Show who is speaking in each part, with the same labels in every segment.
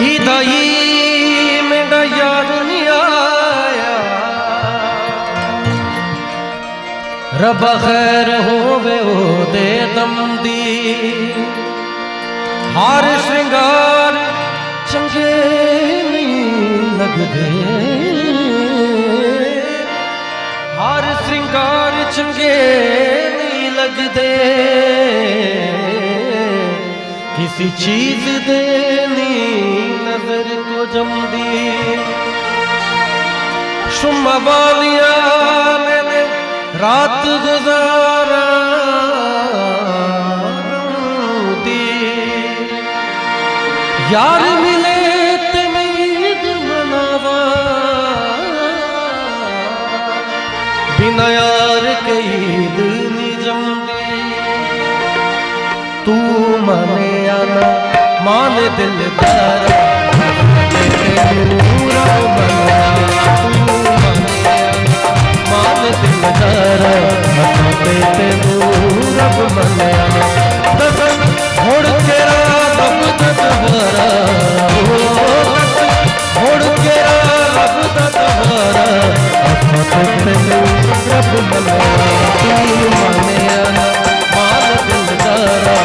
Speaker 1: ईदाई मेरा यार नहीं आया, रब खैर होवे ओदे दम दी। हार श्रृंगार चंगे नहीं लगदे, हार श्रृंगार चंगे नहीं लगदे। किसी चीज देनी नजर को जमदी। शुमा वालिया मैंने रात गुजारा दी, यार मिले ते मैं ईद मनावा, बिना यार के ईद नहीं जमदी। तू माने आना मान दिल तारा, पूरा मना। तू माने आना मान दिल तारा, रब मना। दसन होड़ तेरा रब दतवारा, होड़ तेरा रब दतवारा, रब मना। तू माने आना मान दिल तारा,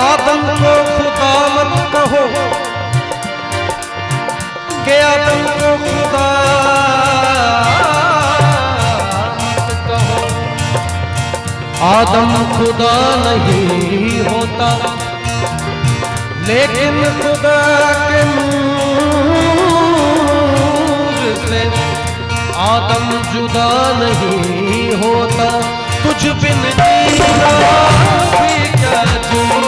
Speaker 1: आदम को खुदा मत कहो, के आदम को खुदा मत कहो। आदम खुदा नहीं होता, लेकिन खुदा के नूर से आदम जुदा नहीं होता। तुझ बिन जीना भी क्या जीना,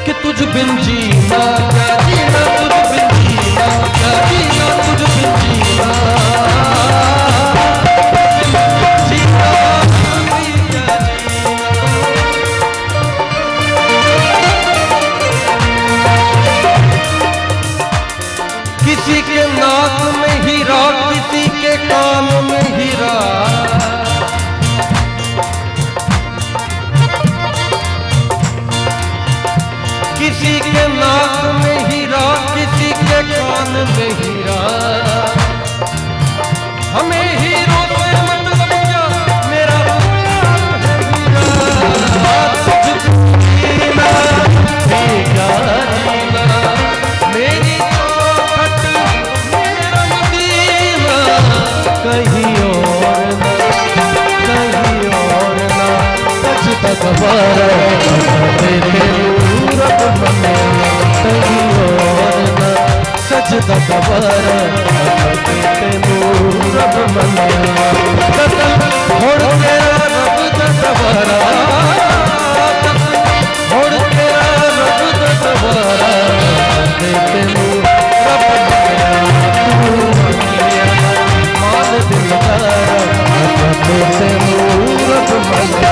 Speaker 1: कि तुझ बिन जीना क्या जीना, तुझ बिन जीना क्या जीना, तुझ बिन जीना जीना भी क्या जीना। किसी के नाक में हीरा, किसी के कान में हीरा, किसी के नाक में हीरा, किसी के कान में हीरा। हमें हीरो से मतलब क्या, मेरा है हीरा। जीना भी क्या जीना, मेरी चौखट मेरा मदीना, कहीं और ना, कहीं और ना। सजदा गवारा तेरे रब मने, कहीं और ना। सजदा गवारा तेरे रब मने। होड़ तेरा रब दतवारा, होड़ तेरा रब दतवारा, तेरे रब मने। तू मान दिल तारा, तेरे रब मने।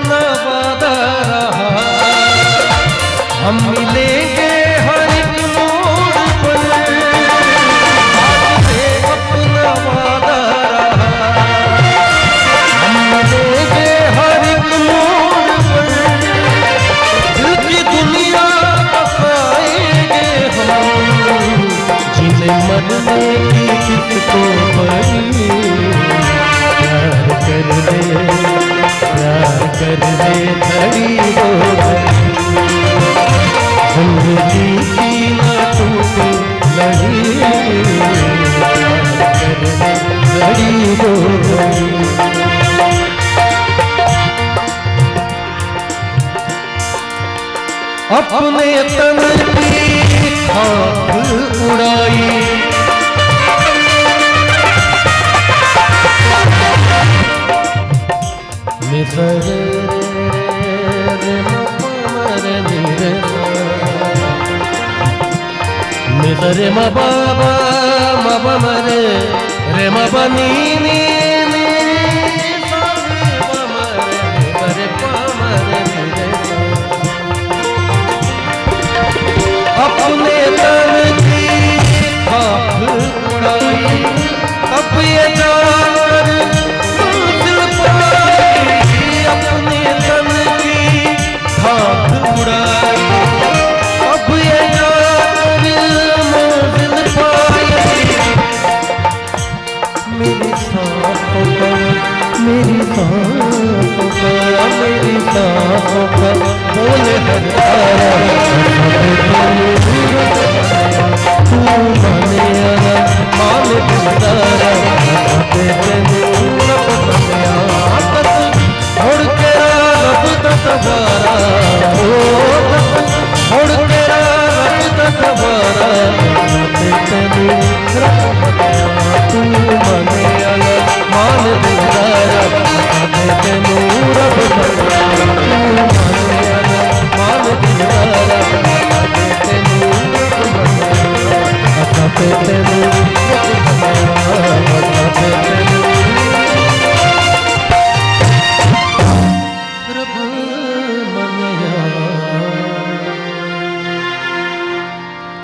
Speaker 1: अपना वादा रहा, हम मिलेंगे हर एक मोड़ पर, आज से अपना वादा रहा, हम मिलेंगे हर एक मोड़ पर, दिल की दुनिया बसाएंगे हम, जीने मरने की किसको पड़ी, प्यार कर ले धड़ी हो जिंदगी की न टूटे लड़ी, प्यार कर ले धड़ी हो अपने तन की खाक उड़ाई, रे म बाबा म ब म रे म ब नी नी नी सा रे म रे प म रे अपने तन की खाक उड़ाई, अब ये जान दिल पाई, अपने तन की खाक उड़ाई, अब ये जान दिल पाई, मेरी सांसों का मेरी सांसों का बोल हर